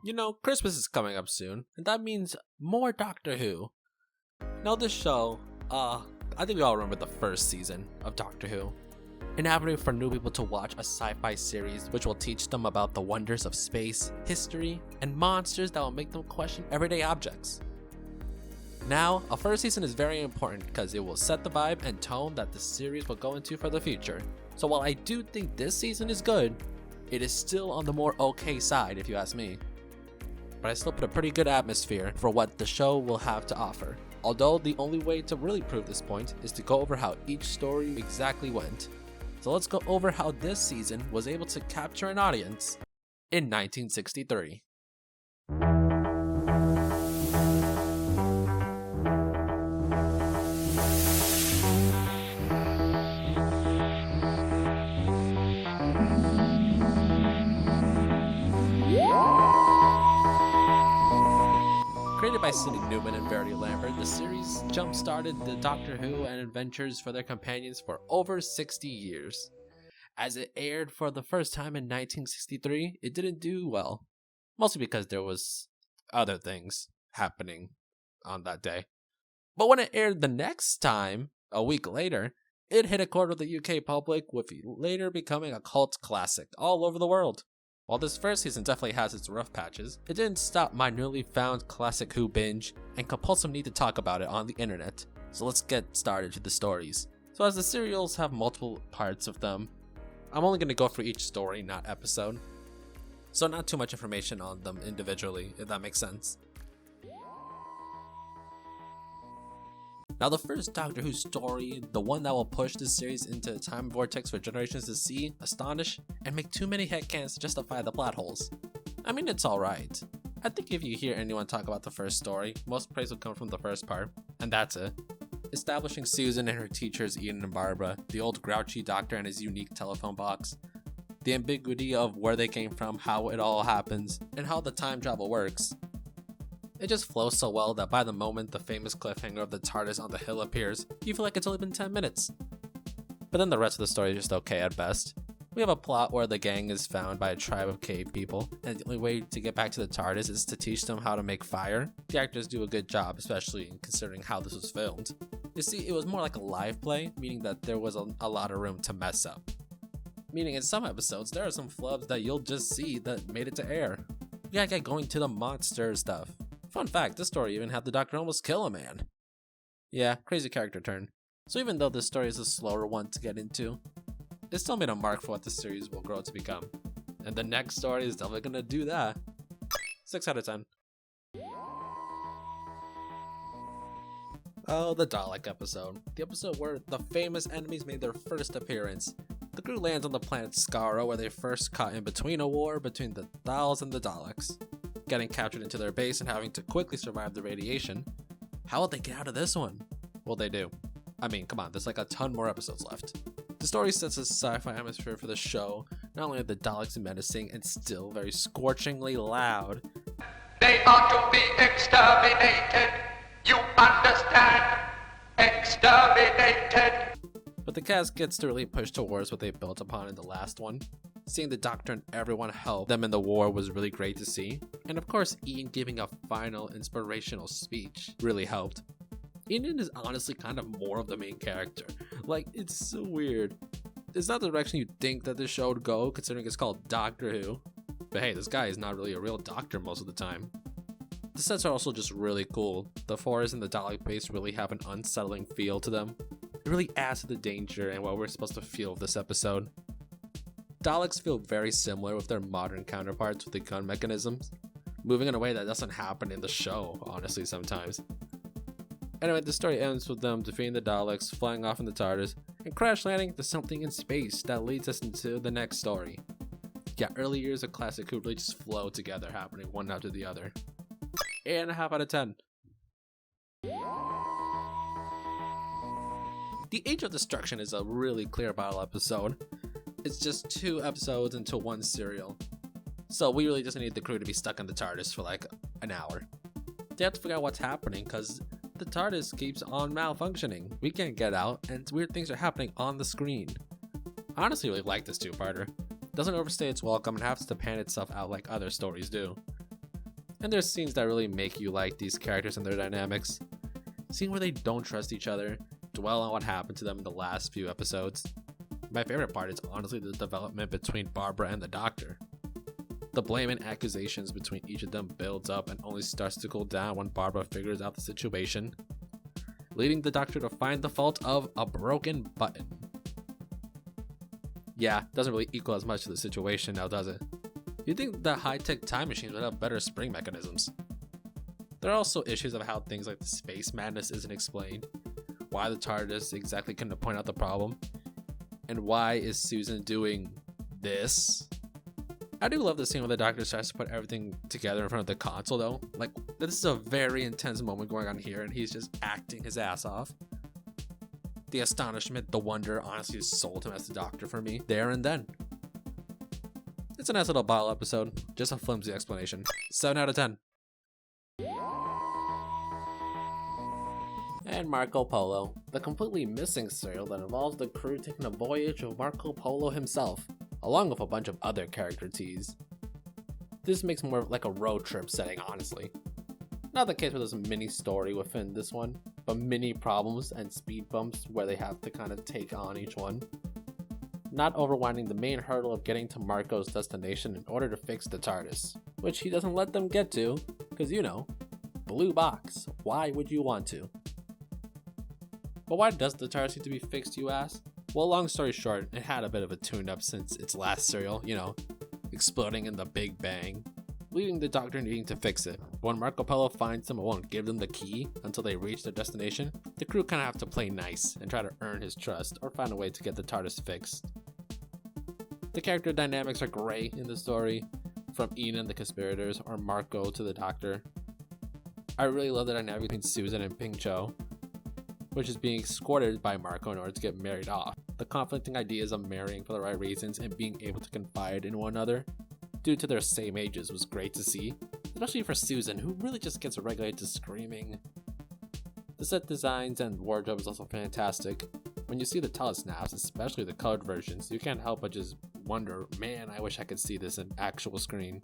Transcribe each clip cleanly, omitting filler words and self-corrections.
You know, Christmas is coming up soon, and that means more Doctor Who. Now this show, I think we all remember the first season of Doctor Who. An avenue for new people to watch a sci-fi series which will teach them about the wonders of space, history, and monsters that will make them question everyday objects. Now, a first season is very important because it will set the vibe and tone that the series will go into for the future. So while I do think this season is good, it is still on the more okay side if you ask me. But I still put a pretty good atmosphere for what the show will have to offer. Although the only way to really prove this point is to go over how each story exactly went. So let's go over how this season was able to capture an audience in 1963. Created by Sidney Newman and Verity Lambert, the series jump-started the Doctor Who and adventures for their companions for over 60 years. As it aired for the first time in 1963, it didn't do well, mostly because there was other things happening on that day. But when it aired the next time, a week later, it hit a chord with the UK public, with later becoming a cult classic all over the world. While this first season definitely has its rough patches, it didn't stop my newly found classic Who binge and compulsive need to talk about it on the internet. So let's get started to the stories. So as the serials have multiple parts of them, I'm only going to go for each story, not episode. So not too much information on them individually, if that makes sense. Now the first Doctor Who story, the one that will push this series into a time vortex for generations to see, astonish, and make too many headcanons to justify the plot holes. I mean, it's alright. I think if you hear anyone talk about the first story, most praise will come from the first part, and that's it. Establishing Susan and her teachers Ian and Barbara, the old grouchy doctor and his unique telephone box, the ambiguity of where they came from, how it all happens, and how the time travel works. It just flows so well that by the moment the famous cliffhanger of the TARDIS on the hill appears, you feel like it's only been 10 minutes. But then the rest of the story is just okay at best. We have a plot where the gang is found by a tribe of cave people, and the only way to get back to the TARDIS is to teach them how to make fire. The actors do a good job, especially considering how this was filmed. You see, it was more like a live play, meaning that there was a lot of room to mess up. Meaning in some episodes, there are some flubs that you'll just see that made it to air. We gotta get going to the monster stuff. Fun fact, this story even had the Doctor almost kill a man. Yeah, crazy character turn. So even though this story is a slower one to get into, it still made a mark for what the series will grow to become. And the next story is definitely gonna do that. 6 out of 10. Oh, the Dalek episode. The episode where the famous enemies made their first appearance. The crew lands on the planet Skaro, where they first caught in between a war between the Thals and the Daleks. Getting captured into their base and having to quickly survive the radiation. How will they get out of this one? Well, they do. I mean, come on, there's like a ton more episodes left. The story sets a sci-fi atmosphere for the show. Not only are the Daleks menacing and still very scorchingly loud. They are to be exterminated. You understand? Exterminated. But the cast gets to really push towards what they built upon in the last one. Seeing the Doctor and everyone help them in the war was really great to see. And of course, Ian giving a final inspirational speech really helped. Ian is honestly kind of more of the main character. Like, it's so weird. It's not the direction you'd think that this show would go, considering it's called Doctor Who. But hey, this guy is not really a real doctor most of the time. The sets are also just really cool. The forest and the Dalek base really have an unsettling feel to them. It really adds to the danger and what we're supposed to feel of this episode. Daleks feel very similar with their modern counterparts with the gun mechanisms, moving in a way that doesn't happen in the show, honestly, sometimes. Anyway, the story ends with them defeating the Daleks, flying off in the TARDIS, and crash landing to something in space that leads us into the next story. Yeah, early years of classic Who really just flow together, happening one after the other. 8.5 out of 10. The Age of Destruction is a really clear battle episode. It's just 2 episodes into one serial. So we really just need the crew to be stuck in the TARDIS for like an hour. They have to figure out what's happening because the TARDIS keeps on malfunctioning. We can't get out and weird things are happening on the screen. I honestly really like this 2-parter. It doesn't overstay its welcome and has to pan itself out like other stories do. And there's scenes that really make you like these characters and their dynamics. Scene where they don't trust each other, dwell on what happened to them in the last few episodes. My favorite part is honestly the development between Barbara and the Doctor. The blame and accusations between each of them builds up and only starts to cool down when Barbara figures out the situation, leading the Doctor to find the fault of a broken button. Yeah, doesn't really equal as much to the situation now, does it? You'd think the high-tech time machines would have better spring mechanisms. There are also issues of how things like the space madness isn't explained, why the TARDIS exactly couldn't point out the problem, and why is Susan doing this? I do love the scene where the Doctor starts to put everything together in front of the console though. Like, this is a very intense moment going on here and he's just acting his ass off. The astonishment, the wonder honestly sold him as the Doctor for me, there and then. It's a nice little bottle episode, just a flimsy explanation. 7 out of 10. And Marco Polo, the completely missing serial that involves the crew taking a voyage of Marco Polo himself, along with a bunch of other character teas. This makes more like a road trip setting, honestly. Not the case with this mini story within this one, but mini problems and speed bumps where they have to kind of take on each one. Not overwinding the main hurdle of getting to Marco's destination in order to fix the TARDIS, which he doesn't let them get to, because you know, blue box, why would you want to? But why does the TARDIS need to be fixed, you ask? Well, long story short, it had a bit of a tune-up since its last serial, you know, exploding in the Big Bang, leaving the Doctor needing to fix it. But when Marco Polo finds him and won't give them the key until they reach their destination, the crew kind of have to play nice and try to earn his trust or find a way to get the TARDIS fixed. The character dynamics are great in the story, from Ian and the conspirators or Marco to the Doctor. I really love the dynamic between Susan and Ping Cho, which is being escorted by Marco in order to get married off. The conflicting ideas of marrying for the right reasons and being able to confide in one another due to their same ages was great to see, especially for Susan, who really just gets relegated to screaming. The set designs and wardrobe is also fantastic. When you see the telesnaps, especially the colored versions, you can't help but just wonder, man, I wish I could see this in actual screen.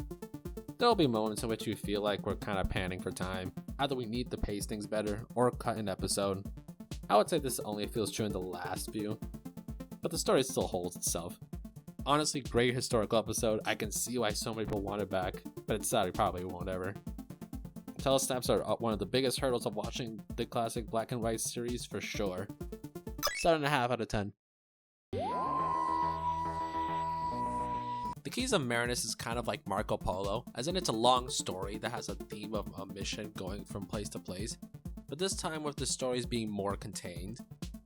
There will be moments in which you feel like we're kind of panning for time. Either we need to pace things better or cut an episode. I would say this only feels true in the last few, but the story still holds itself. Honestly, great historical episode. I can see why so many people want it back, but it's sad we probably won't ever. Telesnaps are one of the biggest hurdles of watching the classic black and white series for sure. 7.5 out of 10. The Keys of Marinus is kind of like Marco Polo, as in it's a long story that has a theme of a mission going from place to place, but this time with the stories being more contained.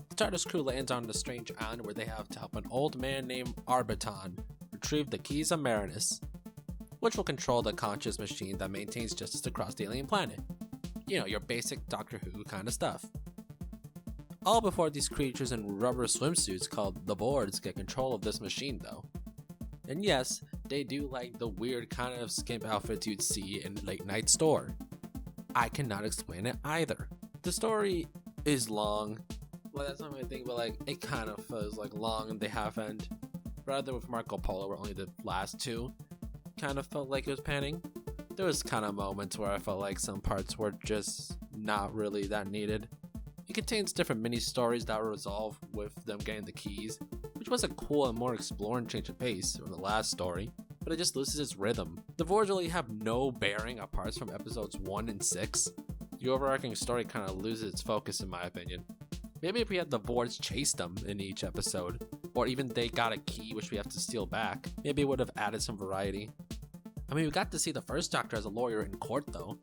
The TARDIS crew lands on a strange island where they have to help an old man named Arbiton retrieve the Keys of Marinus, which will control the conscious machine that maintains justice across the alien planet. You know, your basic Doctor Who kind of stuff. All before these creatures in rubber swimsuits called the Boards get control of this machine though. And yes, they do like the weird kind of skimp outfits you'd see in a late night store. I cannot explain it either. The story is long. Well, that's not my thing, but like it kind of feels like long in the half end. Rather with Marco Polo, where only the last two kind of felt like it was panning. There was kind of moments where I felt like some parts were just not really that needed. It contains different mini stories that were resolved with them getting the keys, which was a cool and more exploring change of pace from the last story, but it just loses its rhythm. The Voyages really have no bearing apart from episodes 1 and 6. The overarching story kind of loses its focus in my opinion. Maybe if we had the Voyages chase them in each episode, or even they got a key which we have to steal back, maybe it would have added some variety. I mean, we got to see the first Doctor as a lawyer in court though,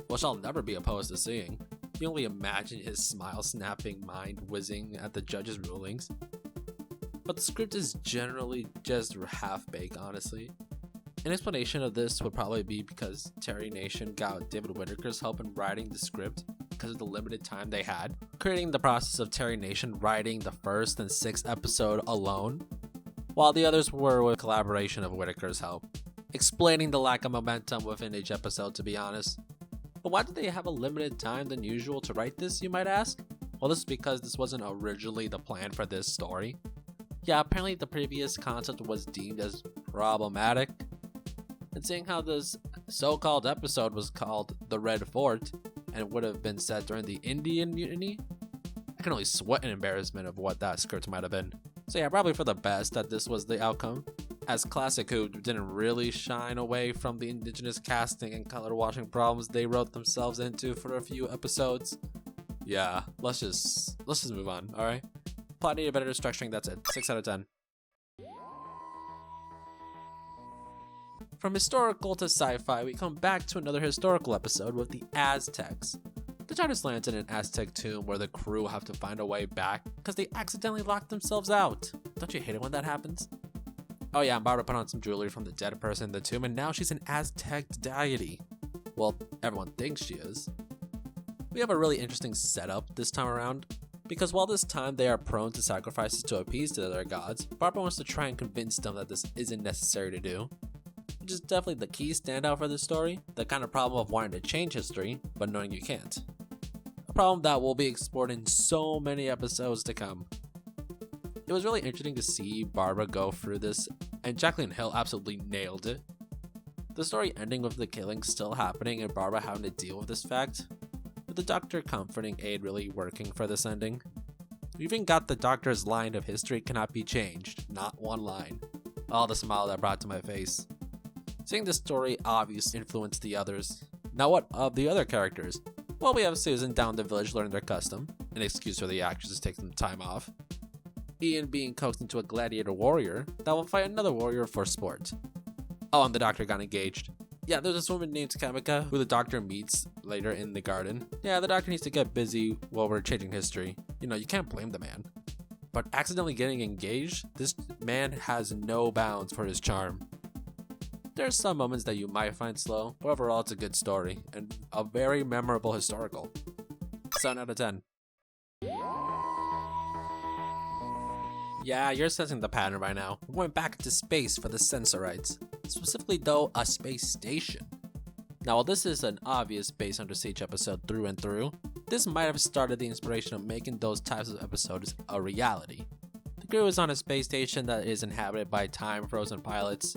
which I'll never be opposed to seeing. You can only imagine his smile-snapping mind whizzing at the judge's rulings. But the script is generally just half-baked, honestly. An explanation of this would probably be because Terry Nation got David Whittaker's help in writing the script because of the limited time they had, creating the process of Terry Nation writing the first and sixth episode alone, while the others were with collaboration of Whittaker's help, explaining the lack of momentum within each episode, to be honest. But why did they have a limited time than usual to write this, you might ask? Well, this is because this wasn't originally the plan for this story. Yeah, apparently the previous concept was deemed as problematic, and seeing how this The so-called episode was called The Red Fort, and would have been set during the Indian Mutiny. I can only sweat in embarrassment of what that script might have been. So yeah, probably for the best that this was the outcome, as Classic Who didn't really shine away from the indigenous casting and color washing problems they wrote themselves into for a few episodes. Yeah, let's just move on, alright? Plot needed better structuring, that's it. 6 out of 10. From historical to sci-fi, we come back to another historical episode with the Aztecs. The TARDIS lands in an Aztec tomb where the crew have to find a way back because they accidentally locked themselves out. Don't you hate it when that happens? Oh yeah, Barbara put on some jewelry from the dead person in the tomb, and now she's an Aztec deity. Well, everyone thinks she is. We have a really interesting setup this time around, because while this time they are prone to sacrifices to appease to their gods, Barbara wants to try and convince them that this isn't necessary to do. Which is definitely the key standout for this story, the kind of problem of wanting to change history, but knowing you can't. A problem that will be explored in so many episodes to come. It was really interesting to see Barbara go through this, and Jacqueline Hill absolutely nailed it. The story ending with the killing still happening and Barbara having to deal with this fact, with the Doctor comforting Aid really working for this ending. We even got the Doctor's line of history cannot be changed, not one line. Oh, the smile that brought to my face. Seeing this story obviously influenced the others. Now what of the other characters? Well, we have Susan down the village learning their custom, an excuse for the actors to take some time off. Ian being coaxed into a gladiator warrior that will fight another warrior for sport. Oh, and the Doctor got engaged. Yeah, there's this woman named Kamika who the Doctor meets later in the garden. Yeah, the Doctor needs to get busy while we're changing history. You know, you can't blame the man. But accidentally getting engaged, this man has no bounds for his charm. There are some moments that you might find slow, but overall it's a good story, and a very memorable historical. 7 out of 10. Yeah, you're sensing the pattern by now. We're going back into space for the Sensorites. Specifically though, a space station. Now while this is an obvious space under siege episode through and through, this might have started the inspiration of making those types of episodes a reality. The crew is on a space station that is inhabited by time-frozen pilots,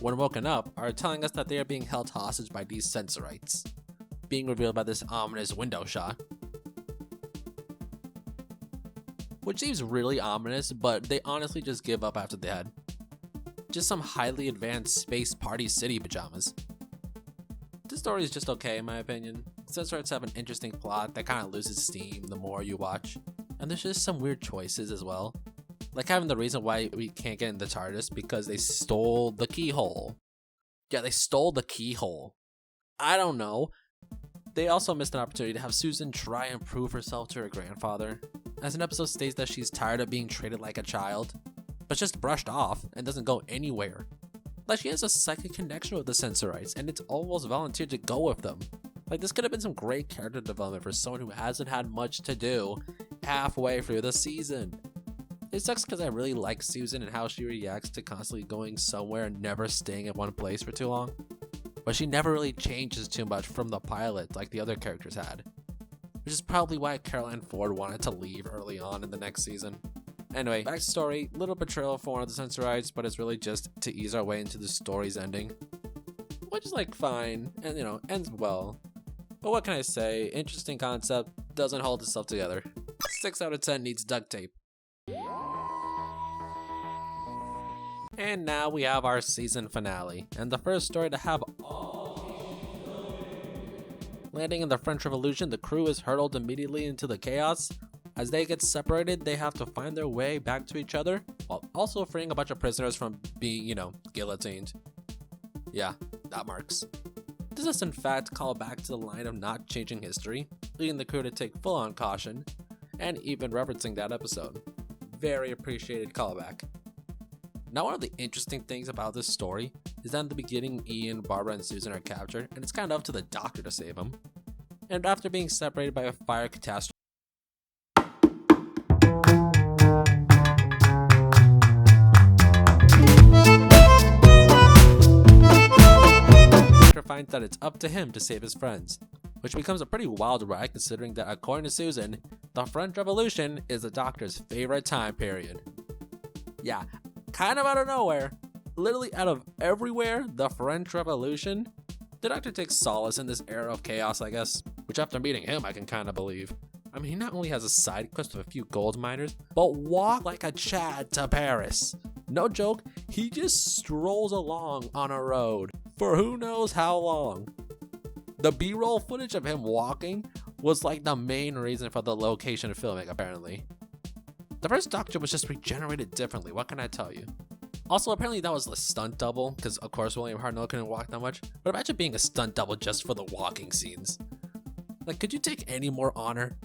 when woken up, are telling us that they are being held hostage by these Sensorites, being revealed by this ominous window shot. Which seems really ominous, but they honestly just give up after the head. Just some highly advanced space party city pajamas. This story is just okay in my opinion. Sensorites have an interesting plot that kind of loses steam the more you watch, and there's just some weird choices as well. Like having the reason why we can't get in the TARDIS because they stole the keyhole. Yeah, they stole the keyhole. I don't know. They also missed an opportunity to have Susan try and prove herself to her grandfather, as an episode states that she's tired of being treated like a child, but just brushed off and doesn't go anywhere. Like she has a psychic connection with the Sensorites and it's almost volunteered to go with them. Like this could have been some great character development for someone who hasn't had much to do halfway through the season. It sucks because I really like Susan and how she reacts to constantly going somewhere and never staying in one place for too long. But she never really changes too much from the pilot like the other characters had. Which is probably why Caroline Ford wanted to leave early on in the next season. Anyway, back to story, little betrayal for one of the Sensorites, but it's really just to ease our way into the story's ending. Which is like fine, and you know, ends well. But what can I say, interesting concept, doesn't hold itself together. 6 out of 10 needs duct tape. And now we have our season finale, and the first story to have landing in the French Revolution, the crew is hurtled immediately into the chaos. As they get separated, they have to find their way back to each other, while also freeing a bunch of prisoners from being, you know, guillotined. Yeah, that marks. This is in fact call back to the line of not changing history, leading the crew to take full-on caution, and even referencing that episode. Very appreciated callback. Now one of the interesting things about this story is that in the beginning Ian, Barbara, and Susan are captured, and it's kind of up to the Doctor to save them. And after being separated by a fire catastrophe, finds that it's up to him to save his friends, which becomes a pretty wild ride considering that according to Susan, the French Revolution is the Doctor's favorite time period. Yeah, kind of out of nowhere, literally out of everywhere, the French Revolution. The Doctor takes solace in this era of chaos, I guess, which after meeting him I can kinda believe. I mean, he not only has a side quest with a few gold miners, but walk like a Chad to Paris. No joke, he just strolls along on a road for who knows how long. The B-roll footage of him walking was like the main reason for the location filming, apparently. The first Doctor was just regenerated differently, what can I tell you? Also, apparently that was a stunt double, because of course William Hartnell couldn't walk that much, but imagine being a stunt double just for the walking scenes. Like, could you take any more honor?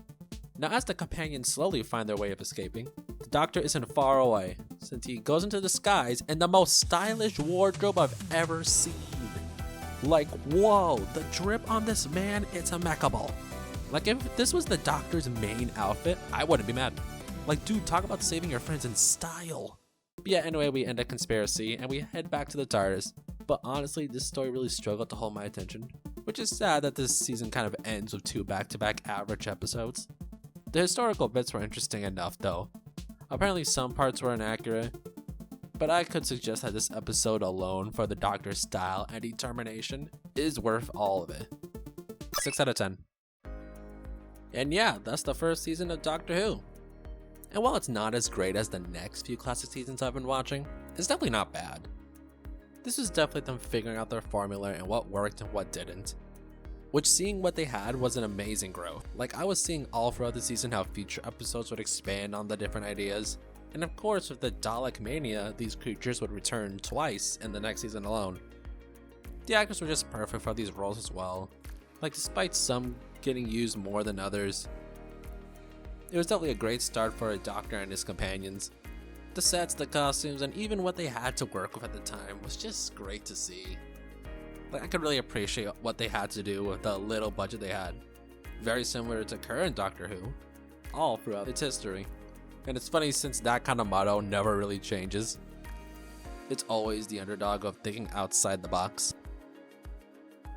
Now, as the companions slowly find their way of escaping, the Doctor isn't far away, since he goes into the skies in the most stylish wardrobe I've ever seen. Like, whoa, the drip on this man, it's impeccable. Like, if this was the Doctor's main outfit, I wouldn't be mad. Like, dude, talk about saving your friends in style. But yeah, anyway, we end a conspiracy and we head back to the TARDIS. But honestly, this story really struggled to hold my attention, which is sad that this season kind of ends with 2 back-to-back average episodes. The historical bits were interesting enough though. Apparently some parts were inaccurate, but I could suggest that this episode alone for the Doctor's style and determination is worth all of it. 6 out of 10. And yeah, that's the first season of Doctor Who. And while it's not as great as the next few classic seasons I've been watching, it's definitely not bad. This was definitely them figuring out their formula and what worked and what didn't. Which, seeing what they had, was an amazing growth. Like, I was seeing all throughout the season how future episodes would expand on the different ideas. And of course, with the Dalek Mania, these creatures would return twice in the next season alone. The actors were just perfect for these roles as well. Like, despite some getting used more than others, it was definitely a great start for a Doctor and his companions. The sets, the costumes, and even what they had to work with at the time was just great to see. Like, I could really appreciate what they had to do with the little budget they had. Very similar to current Doctor Who, all throughout its history. And it's funny since that kind of motto never really changes. It's always the underdog of thinking outside the box.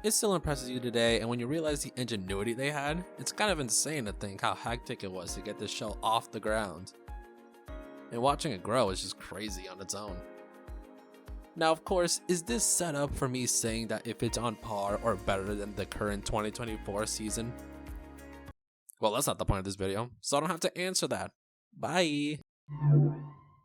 It still impresses you today, and when you realize the ingenuity they had, it's kind of insane to think how hectic it was to get this show off the ground. And watching it grow is just crazy on its own. Now, of course, is this set up for me saying that if it's on par or better than the current 2024 season? Well, that's not the point of this video, so I don't have to answer that. Bye!